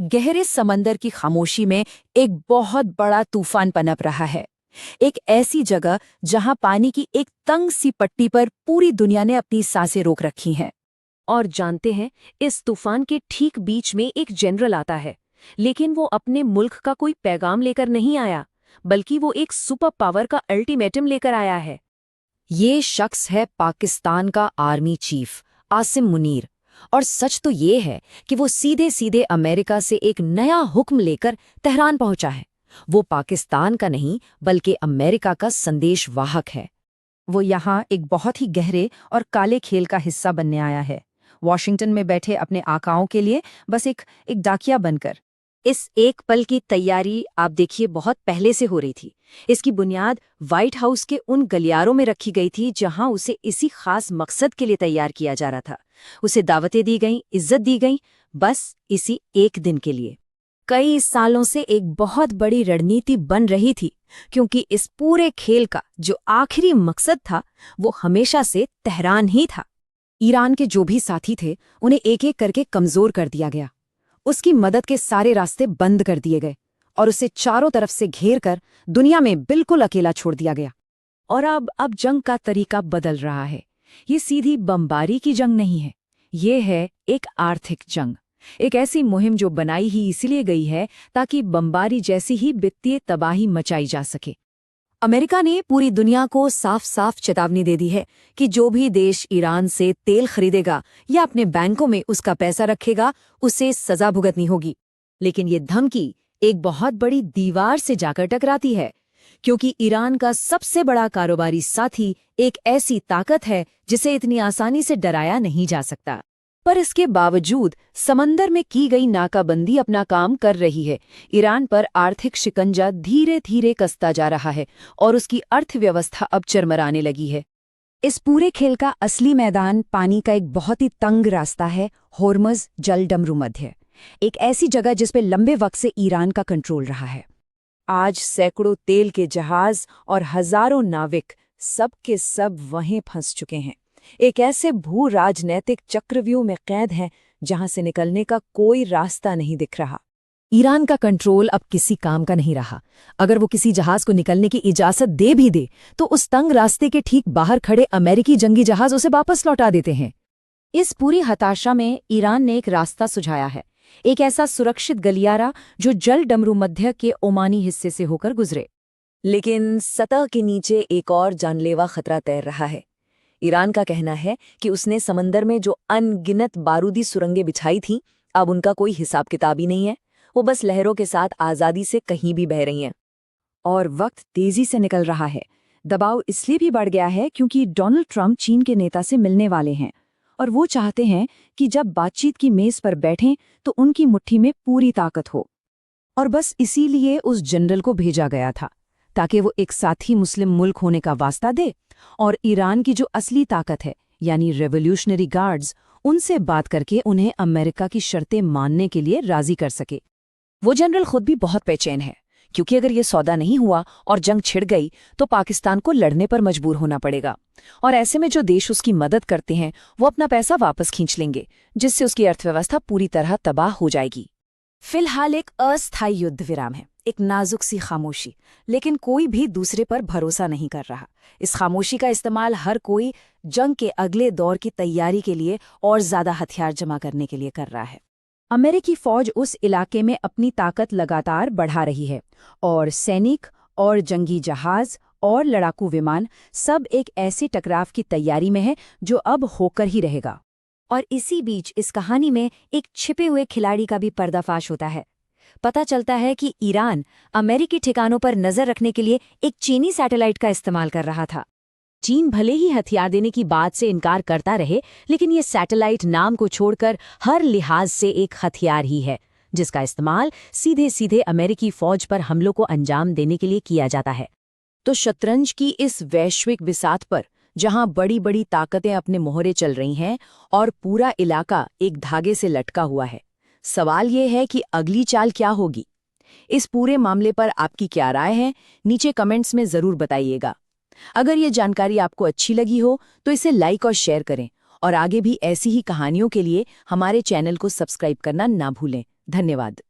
गहरे समंदर की खामोशी में एक बहुत बड़ा तूफान पनप रहा है। एक ऐसी जगह जहां पानी की एक तंग सी पट्टी पर पूरी दुनिया ने अपनी सांसें रोक रखी हैं। और जानते हैं, इस तूफान के ठीक बीच में एक जनरल आता है। लेकिन वो अपने मुल्क का कोई पैगाम लेकर नहीं आया, बल्कि वो एक सुपर पावर का अल्टीमेटम लेकर आया है। ये शख्स है पाकिस्तान का आर्मी चीफ आसिम मुनीर। और सच तो ये है कि वो सीधे सीधे अमेरिका से एक नया हुक्म लेकर तेहरान पहुंचा है। वो पाकिस्तान का नहीं बल्कि अमेरिका का संदेशवाहक है। वो यहाँ एक बहुत ही गहरे और काले खेल का हिस्सा बनने आया है, वॉशिंगटन में बैठे अपने आकाओं के लिए बस एक डाकिया बनकर। इस एक पल की तैयारी आप देखिए बहुत पहले से हो रही थी। इसकी बुनियाद व्हाइट हाउस के उन गलियारों में रखी गई थी जहां उसे इसी खास मकसद के लिए तैयार किया जा रहा था। उसे दावतें दी गईं, इज्जत दी गई, बस इसी एक दिन के लिए। कई सालों से एक बहुत बड़ी रणनीति बन रही थी, क्योंकि इस पूरे खेल का जो आखिरी मकसद था वो हमेशा से तेहरान ही था। ईरान के जो भी साथी थे उन्हें एक एक करके कमजोर कर दिया गया। उसकी मदद के सारे रास्ते बंद कर दिए गए और उसे चारों तरफ से घेर कर दुनिया में बिल्कुल अकेला छोड़ दिया गया। और अब जंग का तरीका बदल रहा है। ये सीधी बमबारी की जंग नहीं है, ये है एक आर्थिक जंग। एक ऐसी मुहिम जो बनाई ही इसलिए गई है ताकि बमबारी जैसी ही वित्तीय तबाही मचाई जा सके। अमेरिका ने पूरी दुनिया को साफ साफ चेतावनी दे दी है कि जो भी देश ईरान से तेल खरीदेगा या अपने बैंकों में उसका पैसा रखेगा, उसे सजा भुगतनी होगी। लेकिन ये धमकी एक बहुत बड़ी दीवार से जाकर टकराती है, क्योंकि ईरान का सबसे बड़ा कारोबारी साथी एक ऐसी ताकत है जिसे इतनी आसानी से डराया नहीं जा सकता। पर इसके बावजूद समंदर में की गई नाकाबंदी अपना काम कर रही है। ईरान पर आर्थिक शिकंजा धीरे धीरे कसता जा रहा है और उसकी अर्थव्यवस्था अब चरमराने लगी है। इस पूरे खेल का असली मैदान पानी का एक बहुत ही तंग रास्ता है, होर्मुज़ जलडमरू मध्य। एक ऐसी जगह जिस पे लंबे वक्त से ईरान का कंट्रोल रहा है। आज सैकड़ों तेल के जहाज और हजारों नाविक सब के सब वहीं फंस चुके हैं। एक ऐसे भू राजनैतिक चक्रव्यूह में कैद हैं जहां से निकलने का कोई रास्ता नहीं दिख रहा। ईरान का कंट्रोल अब किसी काम का नहीं रहा। अगर वो किसी जहाज को निकलने की इजाजत दे भी दे तो उस तंग रास्ते के ठीक बाहर खड़े अमेरिकी जंगी जहाज उसे वापस लौटा देते हैं। इस पूरी हताशा में ईरान ने एक रास्ता सुझाया है, एक ऐसा सुरक्षित गलियारा जो जल डमरू मध्य के ओमानी हिस्से से होकर गुजरे। लेकिन सतह के नीचे एक और जानलेवा खतरा तैर रहा है। ईरान का कहना है कि उसने समंदर में जो अनगिनत बारूदी सुरंगें बिछाई थीं, अब उनका कोई हिसाब किताब ही नहीं है। वो बस लहरों के साथ आज़ादी से कहीं भी बह रही हैं। और वक्त तेजी से निकल रहा है। दबाव इसलिए भी बढ़ गया है क्योंकि डोनाल्ड ट्रंप चीन के नेता से मिलने वाले हैं और वो चाहते हैं कि जब बातचीत की मेज पर बैठें तो उनकी मुट्ठी में पूरी ताकत हो। और बस इसीलिए उस जनरल को भेजा गया था, ताकि वो एक साथी मुस्लिम मुल्क होने का वास्ता दे और ईरान की जो असली ताकत है यानी रेवोल्यूशनरी गार्ड्स, उनसे बात करके उन्हें अमेरिका की शर्तें मानने के लिए राजी कर सके। वो जनरल खुद भी बहुत बेचैन है, क्योंकि अगर ये सौदा नहीं हुआ और जंग छिड़ गई तो पाकिस्तान को लड़ने पर मजबूर होना पड़ेगा। और ऐसे में जो देश उसकी मदद करते हैं वो अपना पैसा वापस खींच लेंगे, जिससे उसकी अर्थव्यवस्था पूरी तरह तबाह हो जाएगी। फिलहाल एक अस्थायी युद्ध विराम है, एक नाजुक सी खामोशी, लेकिन कोई भी दूसरे पर भरोसा नहीं कर रहा। इस खामोशी का इस्तेमाल हर कोई जंग के अगले दौर की तैयारी के लिए और ज्यादा हथियार जमा करने के लिए कर रहा है। अमेरिकी फौज उस इलाके में अपनी ताकत लगातार बढ़ा रही है और सैनिक और जंगी जहाज और लड़ाकू विमान सब एक ऐसे टकराव की तैयारी में है जो अब होकर ही रहेगा। और इसी बीच इस कहानी में एक छिपे हुए खिलाड़ी का भी पर्दाफाश होता है। पता चलता है कि ईरान अमेरिकी ठिकानों पर नजर रखने के लिए एक चीनी सैटेलाइट का इस्तेमाल कर रहा था। चीन भले ही हथियार देने की बात से इनकार करता रहे, लेकिन ये सैटेलाइट नाम को छोड़कर हर लिहाज से एक हथियार ही है, जिसका इस्तेमाल सीधे सीधे अमेरिकी फौज पर हमलों को अंजाम देने के लिए किया जाता है। तो शतरंज की इस वैश्विक बिसात पर, जहां बड़ी बड़ी ताकतें अपने मोहरे चल रही हैं और पूरा इलाका एक धागे से लटका हुआ है, सवाल ये है कि अगली चाल क्या होगी। इस पूरे मामले पर आपकी क्या राय है, नीचे कमेंट्स में जरूर बताइएगा। अगर ये जानकारी आपको अच्छी लगी हो तो इसे लाइक और शेयर करें और आगे भी ऐसी ही कहानियों के लिए हमारे चैनल को सब्सक्राइब करना ना भूलें। धन्यवाद।